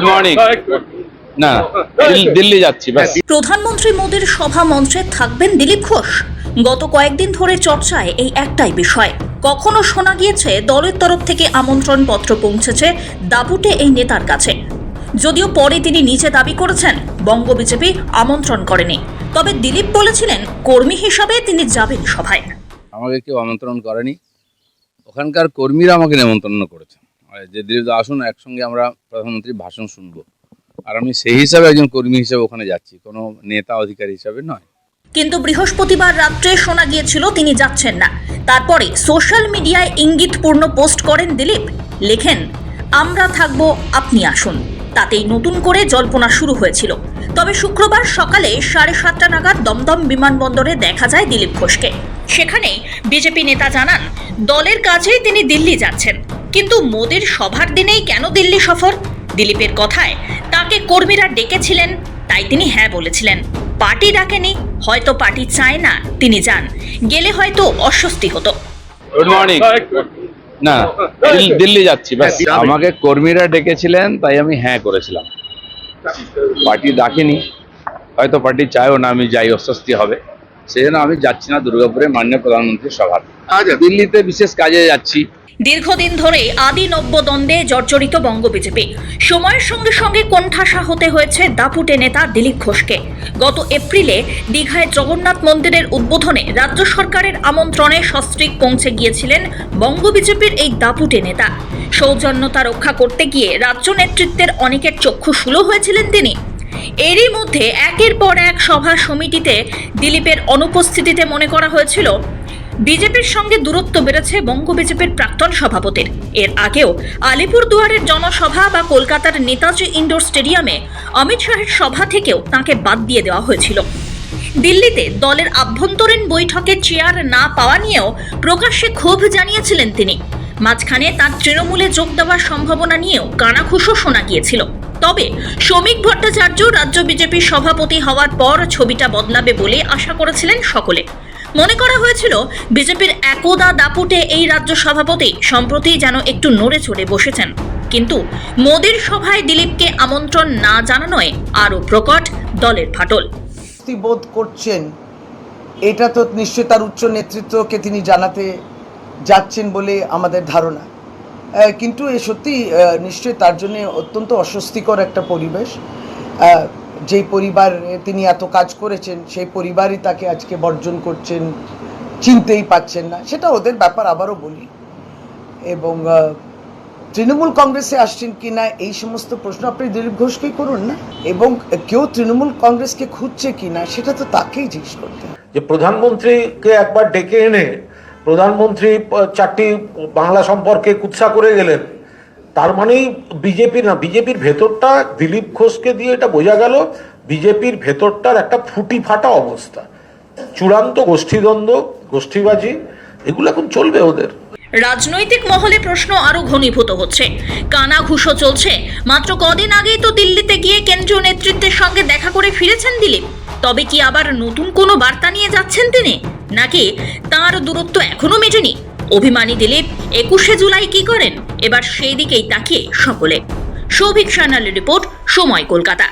Good morning. না, দিল্লি যাচ্ছি ব্যাস। প্রধানমন্ত্রী মোদীর সভা মঞ্চে থাকবেন দিলীপ ঘোষ। গত কয়েকদিন ধরে চর্চায় এই একটাই বিষয়। কখনো শোনা গিয়েছে দলের তরফ থেকে আমন্ত্রণ পত্র পৌঁছেছে দাপুটে এই নেতার কাছে, যদিও পরে তিনি নিজে দাবি করেছেন বঙ্গ বিজেপি আমন্ত্রণ করেনি। তবে দিলীপ বলেছিলেন কর্মী হিসাবে তিনি যাবেন সভায়। আমাকে কেউ আমন্ত্রণ করেনি, ওখানকার কর্মীরা আমাকে নিমন্ত্রণ করেছেন যে দিলীপ দা আসুন, একসঙ্গে আমরা প্রধানমন্ত্রীর ভাষণ শুনবো। আর আমি সেই হিসাবে একজন কর্মী হিসেবে ওখানে যাচ্ছি, কোনো নেতা অধিকারী হিসাবে নয়। কিন্তু বৃহস্পতিবার রাত্রে শোনা গিয়েছিল তিনি যাচ্ছেন না। তারপরে সোশ্যাল মিডিয়ায় ইঙ্গিতপূর্ণ পোস্ট করেন দিলীপ, লেখেন আমরা থাকবো, আপনি আসুন। তাতেই নতুন করে জল্পনা শুরু হয়েছিল। তবে শুক্রবার সকালে 7:30 নাগাদ দমদম বিমানবন্দরে দেখা যায় দিলীপ ঘোষকে। সেখানেই বিজেপি নেতা জানান দলের কাজেই তিনি দিল্লি যাচ্ছেন। কিন্তু মোদীর সভার দিনেই কেন দিল্লি সফর? দিলীপের কথায় তাকে কর্মীরা ডেকেছিলেন, তাই তিনি হ্যাঁ বলেছিলেন। পার্টি ডাকেনি, হয়তো পার্টি চায় না তিনি যান, গেলে হয়তো অস্বস্তি হতো। Good morning. না, দিল্লি যাচ্ছি ব্যাস। আমাকে কর্মীরা ডেকেছিলেন, তাই আমি হ্যাঁ করেছিলাম। পার্টি ডাকেনি, হয়তো পার্টি চায়ও না আমি যাই, অস্বস্তি হবে, সেই জন্য আমি যাচ্ছি না দুর্গাপুরে মাননীয় প্রধানমন্ত্রীর সভা। দিল্লিতে বিশেষ কাজে যাচ্ছি। দীর্ঘদিন ধরে আদি নব্য দ্বন্দ্বে জর্জরিত বঙ্গ বিজেপি। সময়ের সঙ্গে সঙ্গে কোণঠাসা হতে হয়েছে দাপুটে নেতা দিলীপ ঘোষকে। গত এপ্রিলে দীঘায় জগন্নাথ মন্দিরের উদ্বোধনে রাজ্য সরকারের আমন্ত্রণে সস্ত্রীক পৌঁছে গিয়েছিলেন বঙ্গ বিজেপির এই দাপুটে নেতা। সৌজন্যতা রক্ষা করতে গিয়ে রাজ্য নেতৃত্বের অনেকের চক্ষু শুলো হয়েছিলেন তিনি। এরই মধ্যে একের পর এক সভা সমিতিতে দিলীপের অনুপস্থিতিতে মনে করা হয়েছিল বিজেপির সঙ্গে দূরত্ব বেড়েছে বঙ্গ বিজেপির প্রাক্তন সভাপতির। এর আগেও আলিপুরদুয়ারের জনসভা বা কলকাতার নেতাজি ইন্ডোর স্টেডিয়ামে অমিত শাহের সভা থেকেও তাঁকে বাদ দিয়ে দেওয়া হয়েছিল। দিল্লিতে দলের আভ্যন্তরীণ বৈঠকে চেয়ার না পাওয়া নিয়েও প্রকাশ্যে ক্ষোভ জানিয়েছিলেন তিনি। মাঝখানে তাঁর তৃণমূলে যোগ দেওয়ার সম্ভাবনা নিয়েও কানাঘুষো শোনা গিয়েছিল। তবে শ্রমিক ভট্টাচার্য রাজ্য বিজেপির সভাপতি হওয়ার পর ছবিটা বদলাবে বলে আশা করেছিলেন সকলে। মনে করা হয়েছিল বিজেপির একদা দাপুটে এই রাজ্য সভাপতি সম্প্রতি যেন একটু নড়ে চড়ে বসেছেন। কিন্তু মোদীর সভায় দিলীপকে আমন্ত্রণ না জানানোয় আরও প্রকট দলের ফাটল। বোধ করছেন, এটা তো নিশ্চয়ই তার উচ্চ নেতৃত্বকে তিনি জানাতে যাচ্ছেন বলে আমাদের ধারণা। কিন্তু এ সত্যি নিশ্চয়ই তার জন্য অত্যন্ত অস্বস্তিকর একটা পরিবেশ। যেই পরিবার তিনি এত কাজ করেছেন, সেই পরিবারই তাকে আজকে বর্জন করছেন, চিনতেই পাচ্ছেন না, সেটা ওদের ব্যাপার, আবারও বলি। এবং তৃণমূল কংগ্রেসে আসছেন কি না এই সমস্ত প্রশ্ন আপনি দিলীপ ঘোষকেই করুন না। এবং কেউ তৃণমূল কংগ্রেসকে খুঁজছে কি না সেটা তো তাকেই জিজ্ঞেস করতে হবে। যে প্রধানমন্ত্রীকে একবার ডেকে এনে প্রধানমন্ত্রী 4টি বাংলা সম্পর্কে কুৎসা করে গেলেন, তার মানেই বিজেপির না, বিজেপির ভেতরটা দিলীপ ঘোষকে দিয়ে এটা বোঝা গেল বিজেপির ভেতরটার একটা ফুটি ফাটা অবস্থা, চূড়ান্ত গোষ্ঠীদ্বন্দ্ব, গোষ্ঠীবাজি, এগুলো এখন চলবে ওদের। রাজনৈতিক মহলে প্রশ্ন আরো ঘনীভূত হচ্ছে, কানাঘুষো চলছে। মাত্র কদিন আগেই তো দিল্লিতে গিয়ে কেন্দ্রীয় নেতৃত্বের সঙ্গে দেখা করে ফিরেছেন দিলীপ। তবে কি আবার নতুন কোনো বার্তা নিয়ে যাচ্ছেন তিনি, নাকি তার দূরত্ব এখনো মেটেনি? অভিমানী দিলীপ 21শে জুলাই কি করেন, এবার সেই দিকেই তাকিয়ে সকলে। সৌভিক সান্যালের রিপোর্ট, সময়, কলকাতা।